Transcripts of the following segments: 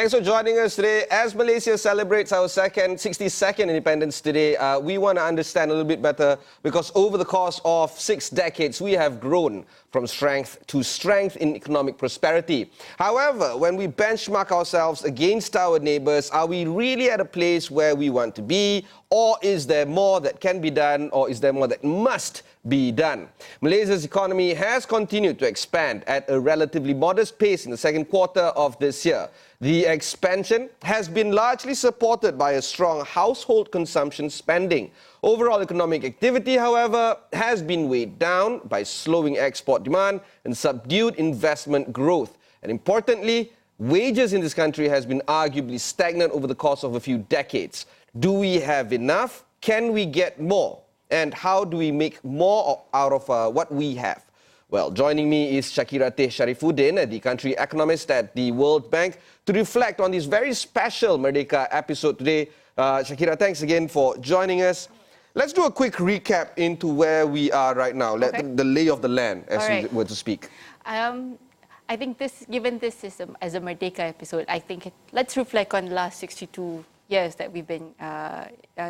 Thanks for joining us today. As Malaysia celebrates our 62nd independence today, we want to understand a little bit better because over the course of 6 decades, we have grown from strength to strength in economic prosperity. However, when we benchmark ourselves against our neighbours, are we really at a place where we want to be? Or is there more that can be done? Or is there more that must be done? Malaysia's economy has continued to expand at a relatively modest pace in the second quarter of this year. The expansion has been largely supported by a strong household consumption spending. Overall economic activity, however, has been weighed down by slowing export demand and subdued investment growth. And importantly, wages in this country has been arguably stagnant over the course of a few decades. Do we have enough? Can we get more? And how do we make more out of what we have? Well, joining me is Shakira Teh Sharifuddin, the country economist at the World Bank, to reflect on this very special Merdeka episode today. Shakira, thanks again for joining us. Let's do a quick recap into where we are right now, the lay of the land, as we were to speak. I think given this is as a Merdeka episode, I think let's reflect on the last 62 years that we've been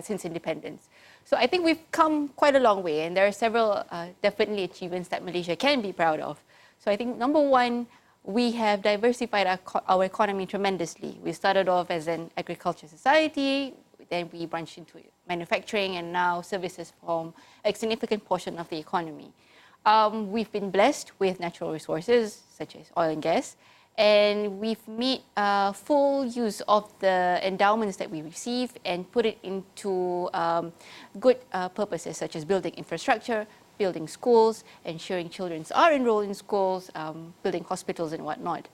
since independence. So I think we've come quite a long way, and there are several definitely achievements that Malaysia can be proud of. So I think number one, we have diversified our economy tremendously. We started off as an agriculture society, then we branched into manufacturing, and now services form a significant portion of the economy. We've been blessed with natural resources such as oil and gas, and we've made full use of the endowments that we receive and put it into good purposes such as building infrastructure, building schools, ensuring children are enrolled in schools, building hospitals and whatnot.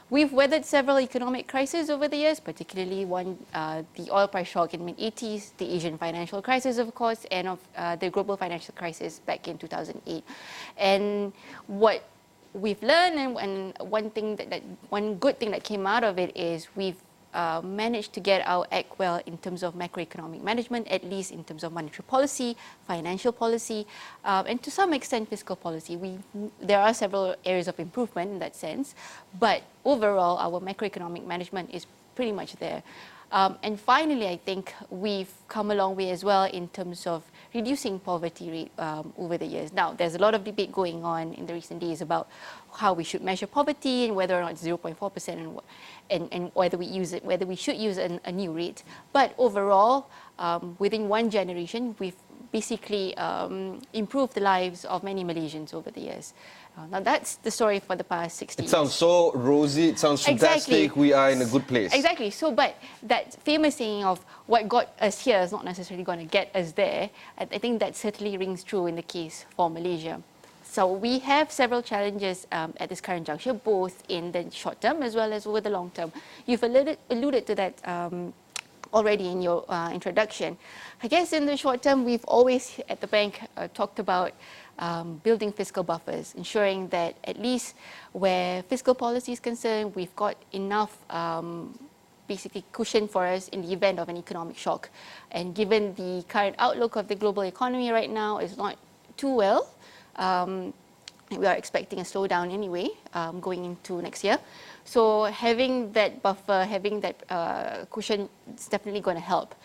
We've weathered several economic crises over the years, particularly one, the oil price shock in the mid-80s, the Asian financial crisis, of course, and the global financial crisis back in 2008. And what we've learned, and one good thing that came out of it is we've managed to get our act well in terms of macroeconomic management, at least in terms of monetary policy, financial policy, and to some extent fiscal policy. There are several areas of improvement in that sense, but overall our macroeconomic management is pretty much there. And finally, I think we've come a long way as well in terms of reducing poverty rate over the years. Now, there's a lot of debate going on in the recent days about how we should measure poverty and whether or not it's 0.4% and whether we should use a new rate. But overall, within one generation, we've basically improved the lives of many Malaysians over the years. Now, that's the story for the past 60 years. It sounds so rosy, it sounds fantastic, exactly. We are in a good place. Exactly. So, but that famous saying of what got us here is not necessarily going to get us there, I think that certainly rings true in the case for Malaysia. So we have several challenges at this current juncture, both in the short term as well as over the long term. You've alluded to that already in your introduction. I guess in the short term, we've always at the bank talked about building fiscal buffers, ensuring that at least where fiscal policy is concerned, we've got enough basically cushion for us in the event of an economic shock. And given the current outlook of the global economy right now is not too well, we are expecting a slowdown anyway going into next year. So having that buffer, having that cushion is definitely going to help.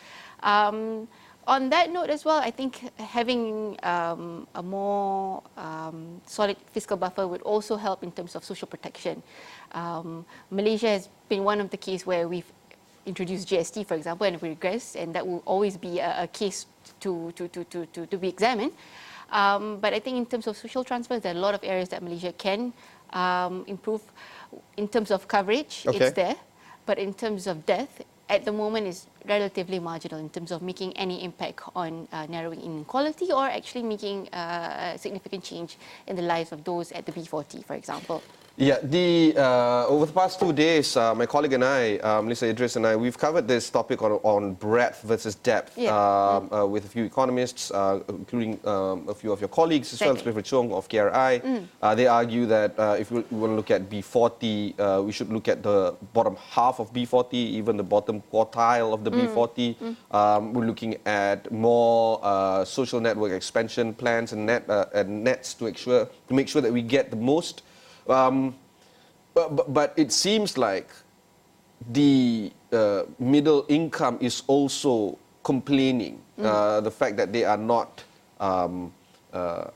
On that note as well, I think having a more solid fiscal buffer would also help in terms of social protection. Malaysia has been one of the cases where we've introduced GST, for example, and we regress, and that will always be a case to be examined. But I think in terms of social transfers, there are a lot of areas that Malaysia can improve. In terms of coverage, it's there. But in terms of death, at the moment is relatively marginal in terms of making any impact on narrowing inequality or actually making a significant change in the lives of those at the B40, for example. Yeah, over the past 2 days, my colleague and I, Melissa Idris and I, we've covered this topic on breadth versus depth with a few economists, including a few of your colleagues, as well as Clifford Chung of KRI. They argue that if we want to look at B40, we should look at the bottom half of B40, even the bottom quartile of the B40. We're looking at more social network expansion plans and nets to make sure that we get the most. But it seems like the middle income is also complaining. The fact that they are not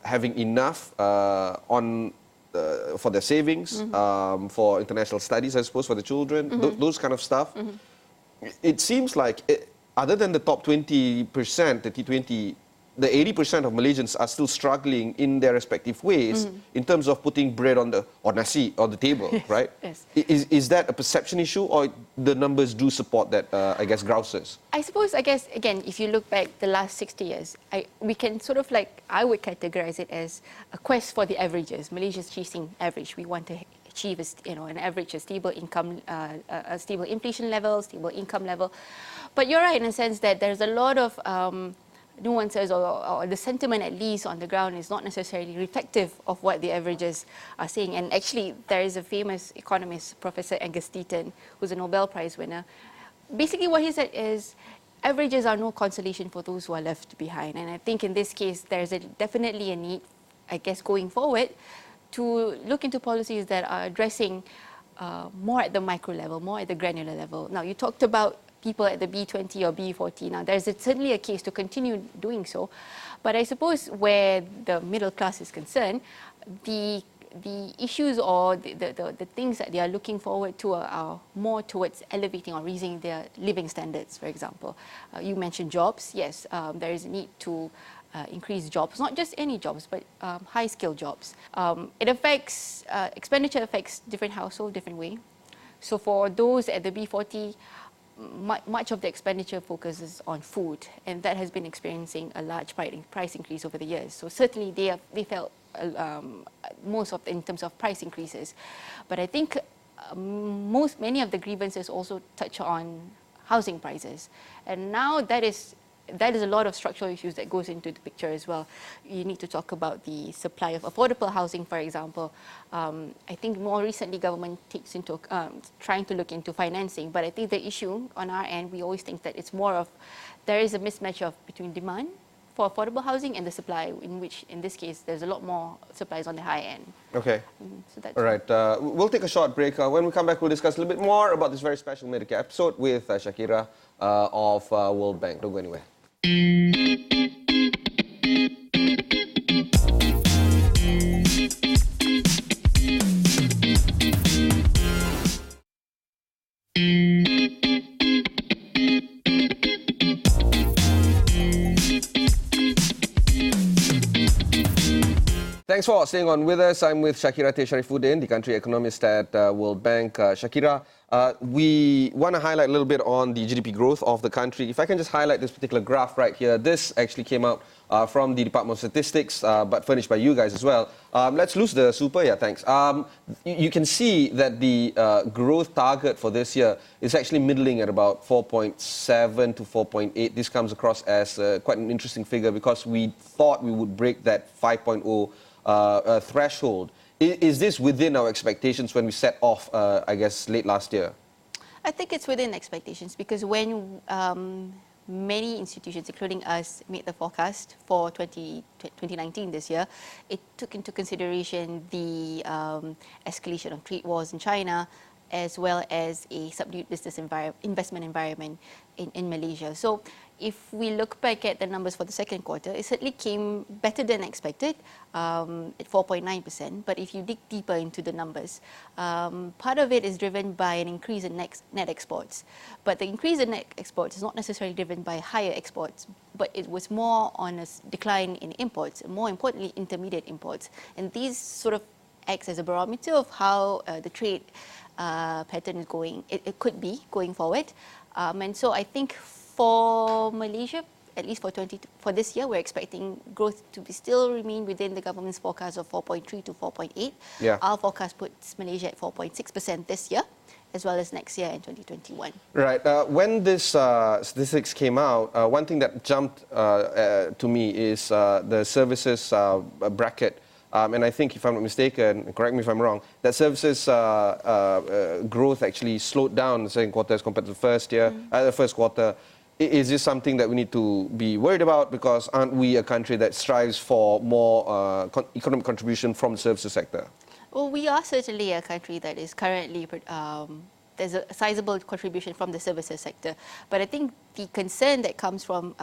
having enough for their savings, for international studies, I suppose, for the children, those kind of stuff. It seems like, other than the top 20%, the T20, the 80% of Malaysians are still struggling in their respective ways in terms of putting bread on or nasi on the table, right? Yes. Is that a perception issue, or the numbers do support that, I guess, grouses? I suppose, again, if you look back the last 60 years, we can sort of I would categorize it as a quest for the averages. Malaysia's chasing average. We want to achieve an average, a stable income, a stable inflation level, stable income level. But you're right in a sense that there's a lot of nuances, or the sentiment at least on the ground is not necessarily reflective of what the averages are saying. And actually, there is a famous economist, Professor Angus Deaton, who's a Nobel Prize winner. Basically, what he said is, averages are no consolation for those who are left behind. And I think in this case, there's definitely a need, I guess, going forward, to look into policies that are addressing more at the micro level, more at the granular level. Now, you talked about people at the B20 or B40. Now, there's certainly a case to continue doing so. But I suppose where the middle class is concerned, the issues or the things that they are looking forward to are more towards elevating or raising their living standards, for example. You mentioned jobs. Yes, there is a need to increase jobs, not just any jobs, but high-skilled jobs. Expenditure affects different households, different way. So for those at the B40, much of the expenditure focuses on food, and that has been experiencing a large price increase over the years. So certainly they felt most of in terms of price increases. But I think many of the grievances also touch on housing prices, and now that is a lot of structural issues that goes into the picture as well. You need to talk about the supply of affordable housing, for example. I think more recently government takes into trying to look into financing, but I think the issue on our end, we always think that it's more of there is a mismatch between demand for affordable housing and the supply, in which in this case there's a lot more supplies on the high end. Okay. So that's all right. We'll take a short break. When we come back, we'll discuss a little bit more about this very special Merdeka episode with Shakira of World Bank. Don't go anywhere. Thanks for staying on with us. I'm with Shakira Teh Sharifuddin, the country economist at World Bank. Shakira, we want to highlight a little bit on the GDP growth of the country. If I can just highlight this particular graph right here. This actually came out from the Department of Statistics, but furnished by you guys as well. Let's lose the super. Yeah, thanks. You can see that the growth target for this year is actually middling at about 4.7 to 4.8. This comes across as quite an interesting figure because we thought we would break that 5.0 threshold. Is this within our expectations when we set off, I guess, late last year? I think it's within expectations because when many institutions, including us, made the forecast for 2019 this year, it took into consideration the escalation of trade wars in China, as well as a subdued business investment environment in Malaysia. So if we look back at the numbers for the second quarter, it certainly came better than expected at 4.9%. But if you dig deeper into the numbers, part of it is driven by an increase in net exports. But the increase in net exports is not necessarily driven by higher exports, but it was more on a decline in imports, and more importantly, intermediate imports. And these sort of acts as a barometer of how the trade pattern is going. It could be going forward. And so I think for Malaysia, at least for this year, we're expecting growth to still remain within the government's forecast of 4.3 to 4.8. Yeah. Our forecast puts Malaysia at 4.6% this year, as well as next year in 2021. Right. When this statistics came out, one thing that jumped to me is the services bracket. And I think, if I'm not mistaken, correct me if I'm wrong, that services growth actually slowed down in the second quarter as compared to the first quarter. Is this something that we need to be worried about? Because aren't we a country that strives for more economic contribution from the services sector? Well, we are certainly a country that is currently there's a sizable contribution from the services sector. But I think the concern that comes from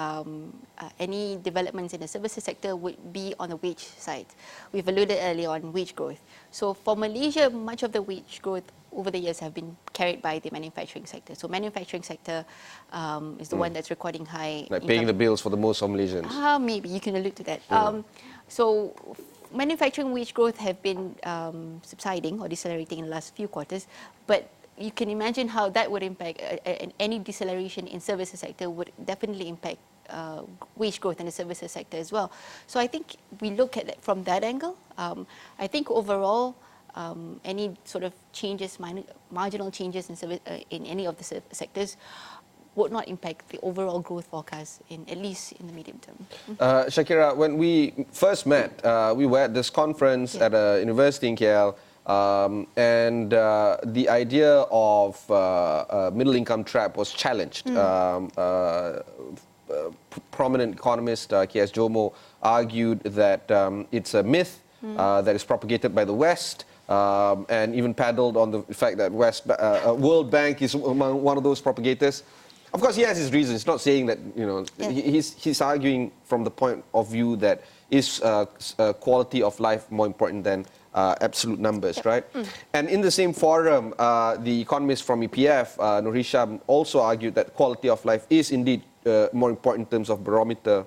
any developments in the services sector would be on the wage side. We've alluded earlier on wage growth. So for Malaysia, much of the wage growth over the years have been carried by the manufacturing sector. So manufacturing sector is the one that's recording high Like paying the bills for the most of Malaysians. Maybe you can allude to that. So manufacturing wage growth have been subsiding or decelerating in the last few quarters, but you can imagine how that would impact, any deceleration in services sector would definitely impact wage growth in the services sector as well. So I think we look at it from that angle. I think overall, any sort of changes, marginal changes in any of the sectors would not impact the overall growth forecast, at least in the medium term. Shakira, when we first met, we were at this conference at a university in KL, and the idea of middle income trap was challenged. Prominent economist KS Jomo argued that it's a myth that is propagated by the West, and even paddled on the fact that World Bank is among one of those propagators. Of course, he has his reasons. He's not saying that, he's arguing from the point of view that is quality of life more important than absolute numbers, right? And in the same forum, the economist from EPF, Nur Hisham, also argued that quality of life is indeed more important in terms of barometer.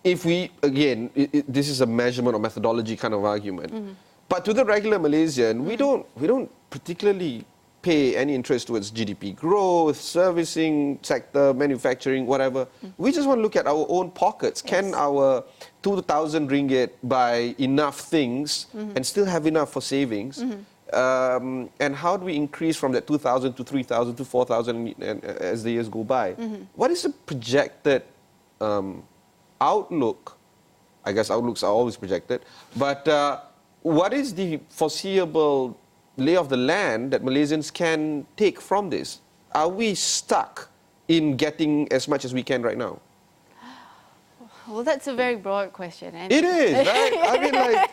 If we, again, this is a measurement or methodology kind of argument. But to the regular Malaysian, we don't particularly pay any interest towards GDP growth, servicing sector, manufacturing, whatever. We just want to look at our own pockets. Yes. Can our 2,000 ringgit buy enough things and still have enough for savings? And how do we increase from that 2,000 to 3,000 to 4,000 as the years go by? What is the projected outlook? I guess outlooks are always projected, but what is the foreseeable lay of the land that Malaysians can take from this? Are we stuck in getting as much as we can right now? Well, that's a very broad question. It is, right? I mean, like...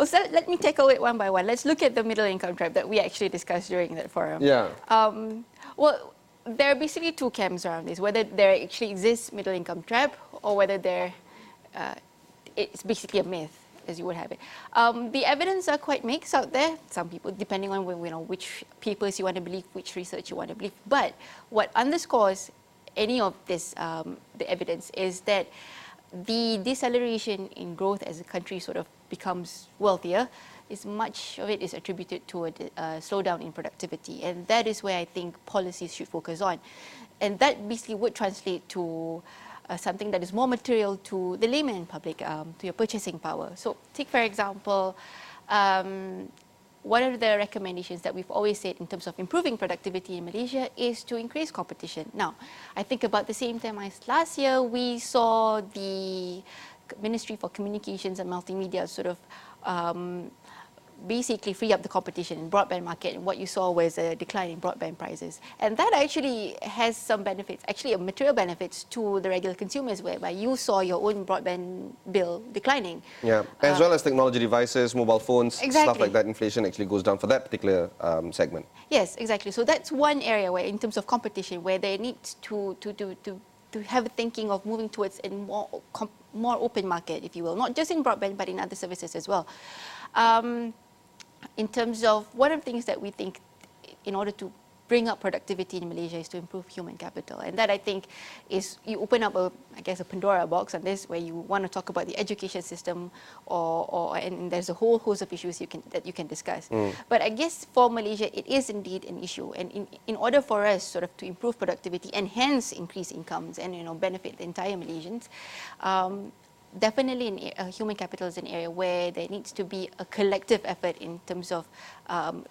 so let me tackle it one by one. Let's look at the middle income trap that we actually discussed during that forum. Yeah. Well, there are basically two camps around this, whether there actually exists middle income trap or whether it's basically a myth, as you would have it. The evidence are quite mixed out there. Some people, depending on which papers you want to believe, which research you want to believe. But what underscores any of this, the evidence, is that the deceleration in growth as the country sort of becomes wealthier, much of it is attributed to a slowdown in productivity. And that is where I think policies should focus on. And that basically would translate to something that is more material to the layman public, to your purchasing power. So take, for example, one of the recommendations that we've always said in terms of improving productivity in Malaysia is to increase competition. Now, I think about the same time as last year, we saw the Ministry for Communications and Multimedia sort of basically free up the competition in broadband market, and what you saw was a decline in broadband prices. And that actually has some benefits, actually material benefits to the regular consumers, whereby you saw your own broadband bill declining. Yeah, as well as technology devices, mobile phones, exactly. Stuff like that. Inflation actually goes down for that particular segment. Yes, exactly. So that's one area where, in terms of competition, where they need to have a thinking of moving towards a more open market, if you will, not just in broadband, but in other services as well. In terms of one of the things that we think in order to bring up productivity in Malaysia is to improve human capital. And that, I think, is you open up a Pandora box on this, where you want to talk about the education system, and there's a whole host of issues that you can discuss. But I guess for Malaysia, it is indeed an issue. And in order for us sort of to improve productivity and hence increase incomes and benefit the entire Malaysians, definitely human capital is an area where there needs to be a collective effort in terms of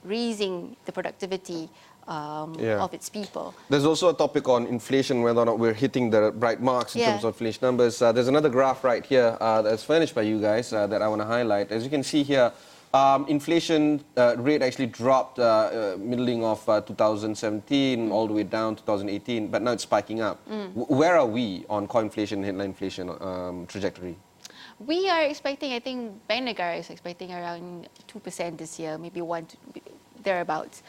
raising the productivity of its people. There's also a topic on inflation, whether or not we're hitting the right marks in terms of inflation numbers. There's another graph right here that's furnished by you guys that I want to highlight. As you can see here, inflation rate actually dropped middling of 2017 all the way down to 2018, but now it's spiking up. Where are we on core inflation, headline inflation trajectory? We are expecting, I think Bank Negara is expecting around 2% this year, maybe thereabouts.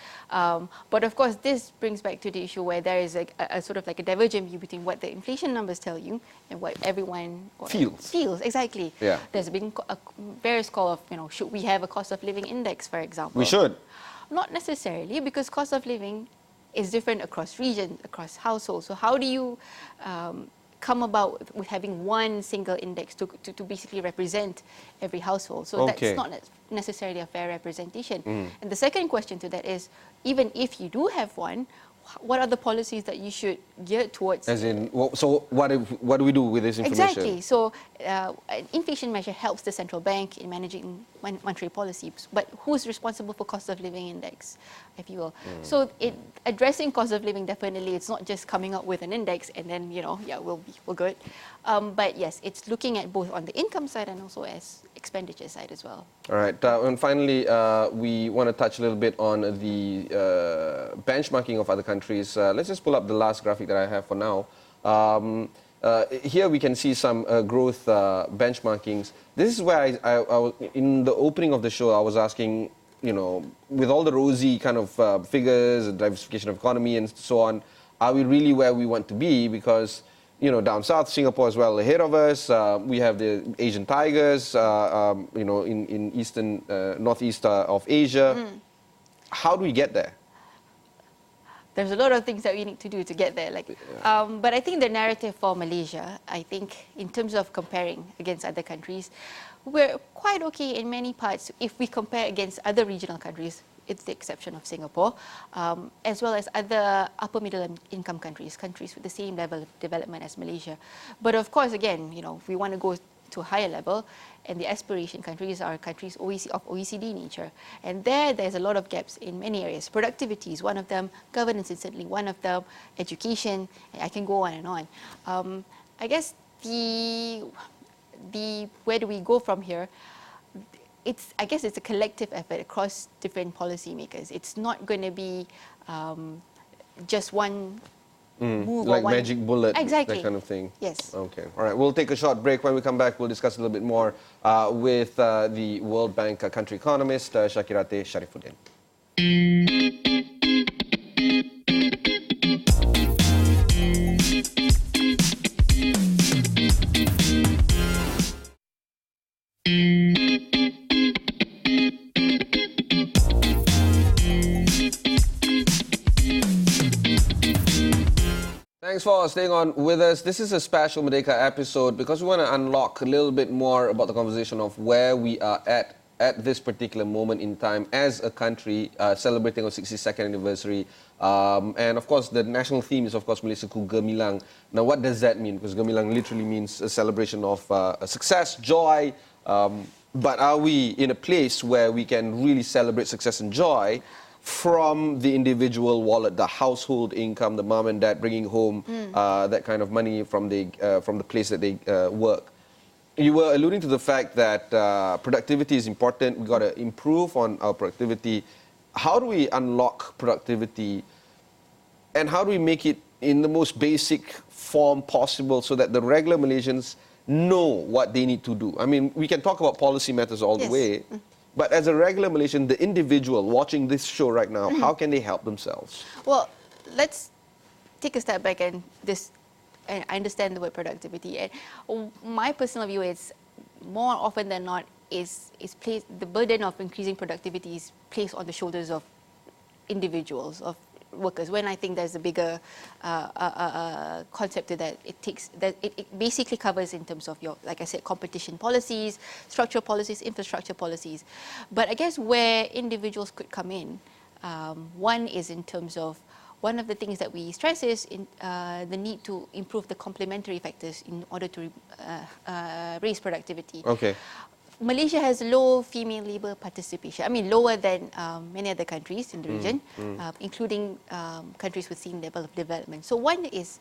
But of course, this brings back to the issue where there is a sort of like a divergent view between what the inflation numbers tell you and what everyone feels. Exactly. Yeah. There's been various call of, should we have a cost of living index, for example? We should. Not necessarily, because cost of living is different across regions, across households. So how do you come about with having one single index to basically represent every household? So that's not necessarily a fair representation. And the second question to that is, even if you do have one, what are the policies that you should gear towards? As in, so what do we do with this information? Exactly. So an inflation measure helps the central bank in managing monetary policies. But who's responsible for cost of living index, if you will? So addressing cost of living, definitely, it's not just coming up with an index and then, we're good. But yes, it's looking at both on the income side and also as expenditure side as well. All right. And finally, we want to touch a little bit on the benchmarking of other countries. Let's just pull up the last graphic that I have for now. Here we can see some growth benchmarkings. This is where I in the opening of the show, I was asking, with all the rosy kind of figures, diversification of economy and so on, are we really where we want to be? Because down south, Singapore is well ahead of us. We have the Asian tigers, in eastern, northeast of Asia. How do we get there? There's a lot of things that we need to do to get there. But I think the narrative for Malaysia, I think in terms of comparing against other countries, we're quite okay in many parts if we compare against other regional countries. It's the exception of Singapore, as well as other upper middle income countries with the same level of development as Malaysia. But of course, again, we want to go to a higher level, and the aspiration countries are countries of OECD nature. And there's a lot of gaps in many areas. Productivity is one of them, governance is certainly one of them, education, and I can go on and on. I guess where do we go from here? I guess it's a collective effort across different policymakers. It's not going to be just one move like magic bullet, exactly. That kind of thing. Yes. Okay. All right. We'll take a short break. When we come back, we'll discuss a little bit more with the World Bank country economist, Shakira Teh Sharifuddin. Thanks for staying on with us. This is a special Merdeka episode because we want to unlock a little bit more about the conversation of where we are at this particular moment in time as a country celebrating our 62nd anniversary. And of course, the national theme is, of course, Malaysia Ku Gemilang. Now, what does that mean? Because Gemilang literally means a celebration of success, joy. But are we in a place where we can really celebrate success and joy from the individual wallet, the household income, the mom and dad bringing home that kind of money from the place that they work? You were alluding to the fact that productivity is important. We've got to improve on our productivity. How do we unlock productivity, and how do we make it in the most basic form possible so that the regular Malaysians know what they need to do? I mean, we can talk about policy matters all the way, but as a regular Malaysian, the individual watching this show right now, how can they help themselves? Well, let's take a step back and I understand the word productivity. And my personal view is, more often than not, the burden of increasing productivity is placed on the shoulders of individuals, of workers. When I think there's a bigger concept to that, it basically covers in terms of your, like I said, competition policies, structural policies, infrastructure policies. But I guess where individuals could come in, one is in terms of, one of the things that we stress is the need to improve the complementary factors in order to raise productivity. Okay. Malaysia has low female labour participation. I mean, lower than many other countries in the region, including countries with same level of development. So one is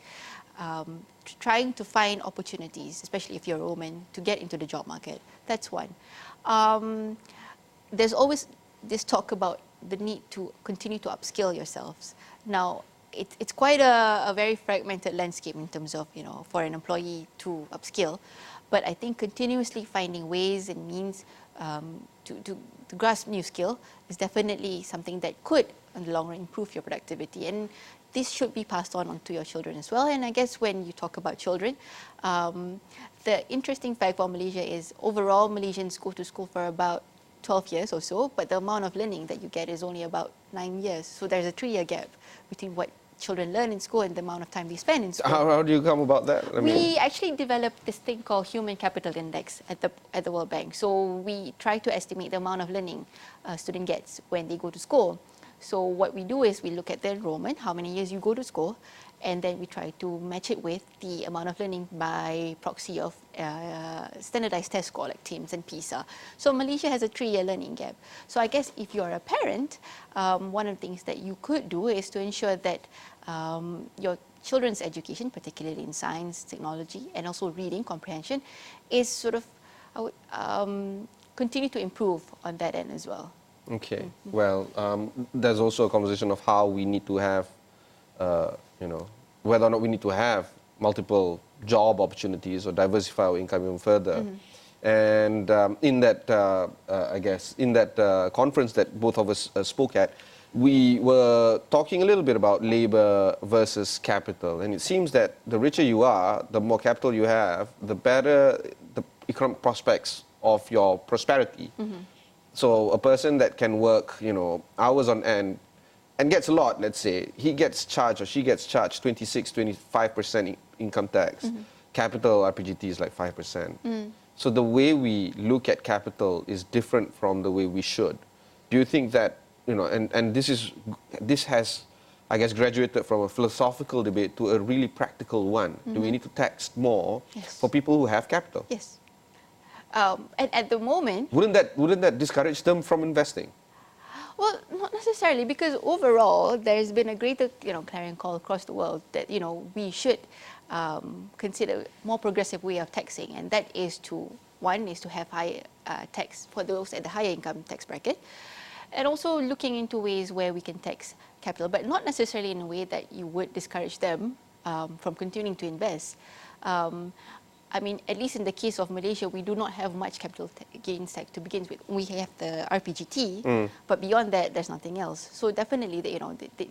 trying to find opportunities, especially if you're a woman, to get into the job market. That's one. There's always this talk about the need to continue to upskill yourselves. Now, it's quite a very fragmented landscape in terms of, for an employee to upskill. But I think continuously finding ways and means to grasp new skill is definitely something that could, in the long run, improve your productivity. And this should be passed on to your children as well. And I guess when you talk about children, the interesting fact for Malaysia is overall Malaysians go to school for about 12 years or so, but the amount of learning that you get is only about 9 years. So there's a 3-year gap between what children learn in school and the amount of time they spend in school. How do you come about that? We actually developed this thing called Human Capital Index at the World Bank. So we try to estimate the amount of learning a student gets when they go to school. So what we do is we look at the enrollment, how many years you go to school, and then we try to match it with the amount of learning by proxy of standardized test score like TIMSS and PISA. So Malaysia has a 3-year learning gap. So I guess if you're a parent, one of the things that you could do is to ensure that your children's education, particularly in science, technology, and also reading comprehension, is sort of continue to improve on that end as well. Okay. Well, there's also a conversation of how we need to have, whether or not we need to have multiple job opportunities or diversify our income even further. And in that, I guess, in that conference that both of us spoke at, we were talking a little bit about labor versus capital. And it seems that the richer you are, the more capital you have, the better the economic prospects of your prosperity. So a person that can work, hours on end and gets a lot, let's say, he gets charged or she gets charged 26, 25% income tax. Capital RPGT is like 5%. So the way we look at capital is different from the way we should. Do you think that, and this has, I guess, graduated from a philosophical debate to a really practical one. Do we need to tax more for people who have capital? Yes. And at the moment... Wouldn't that discourage them from investing? Well, not necessarily, because overall there's been a greater, clarion call across the world that, we should consider more progressive way of taxing, and that is one is to have higher tax for those at the higher income tax bracket, and also looking into ways where we can tax capital, but not necessarily in a way that you would discourage them from continuing to invest. I mean, at least in the case of Malaysia, we do not have much capital gains tax to begin with. We have the RPGT, but beyond that, there's nothing else. So definitely,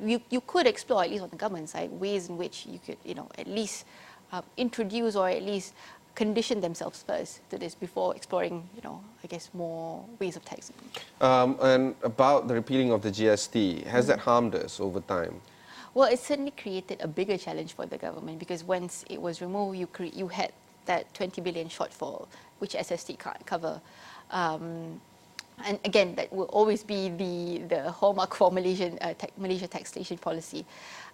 you could explore, at least on the government side, ways in which you could, at least introduce or at least condition themselves first to this before exploring, I guess, more ways of taxing. And about the repealing of the GST, has that harmed us over time? Well, it certainly created a bigger challenge for the government, because once it was removed, you had that 20 billion shortfall, which SST can't cover. And again, that will always be the hallmark for Malaysia taxation policy.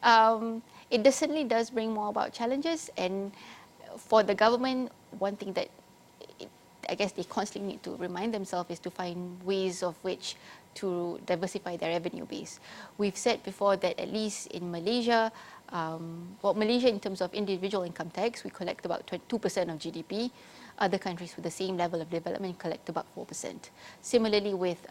It certainly does bring more about challenges, and for the government, one thing that I guess they constantly need to remind themselves is to find ways of which to diversify their revenue base. We've said before that at least in Malaysia, Malaysia in terms of individual income tax, we collect about 2% of GDP. Other countries with the same level of development collect about 4%. Similarly with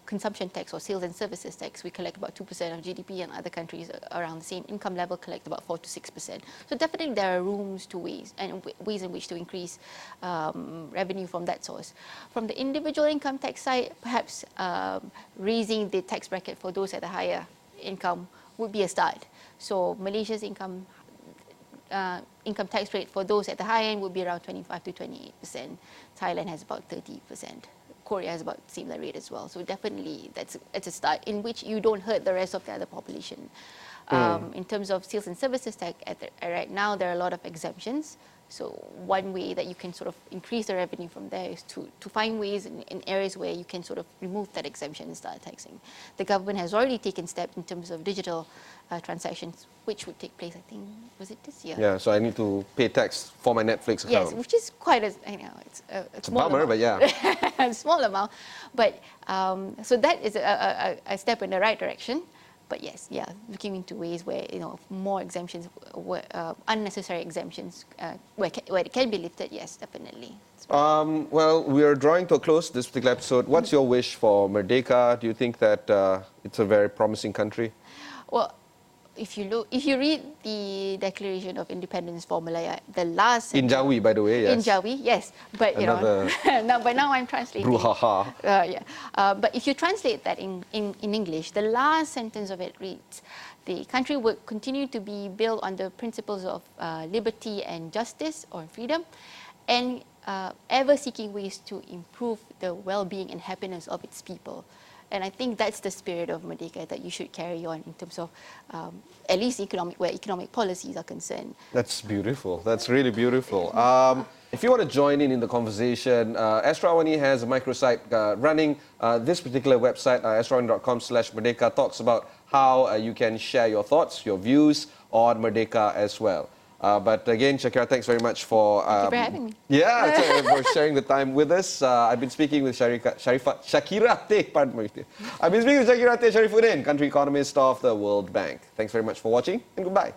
consumption tax or sales and services tax, we collect about 2% of GDP, and other countries around the same income level collect about 4 to 6%. So definitely there are ways in which to increase revenue from that source. From the individual income tax side, perhaps raising the tax bracket for those at the higher income would be a start. So Malaysia's income tax rate for those at the high end would be around 25 to 28%. Thailand has about 30%. Korea has about similar rate as well. So definitely it's a start in which you don't hurt the rest of the other population. In terms of sales and services tax, right now there are a lot of exemptions. So one way that you can sort of increase the revenue from there is to find ways in areas where you can sort of remove that exemption and start taxing. The government has already taken steps in terms of digital transactions, which would take place, I think, was it this year? Yeah, so I need to pay tax for my Netflix account. Yes, which is quite it's a small bummer, amount. but yeah. A small amount. But so that is a step in the right direction. But yes, looking into ways where more exemptions, unnecessary exemptions, where it can be lifted. Yes, definitely. Well, we are drawing to a close this particular episode. What's your wish for Merdeka? Do you think that it's a very promising country? Well, if you read the Declaration of Independence for Malaya, the last In Jawi, by the way, yes. in Jawi, yes, but you Another know, now I'm translating. Brouhaha. But if you translate that in English, the last sentence of it reads, the country would continue to be built on the principles of liberty and justice or freedom, and ever seeking ways to improve the well-being and happiness of its people. And I think that's the spirit of Merdeka that you should carry on in terms of at least where economic policies are concerned. That's beautiful. That's really beautiful. If you want to join in the conversation, Astro AWANI has a microsite running. This particular website, astroawani.com/Merdeka, talks about how you can share your thoughts, your views on Merdeka as well. But again, Shakira, thanks very much for... Thank you for having me. Yeah, for sharing the time with us. I've been speaking with Shakira Teh, pardon me. I've been speaking with Shakira Teh Sharifuddin, country economist of the World Bank. Thanks very much for watching, and goodbye.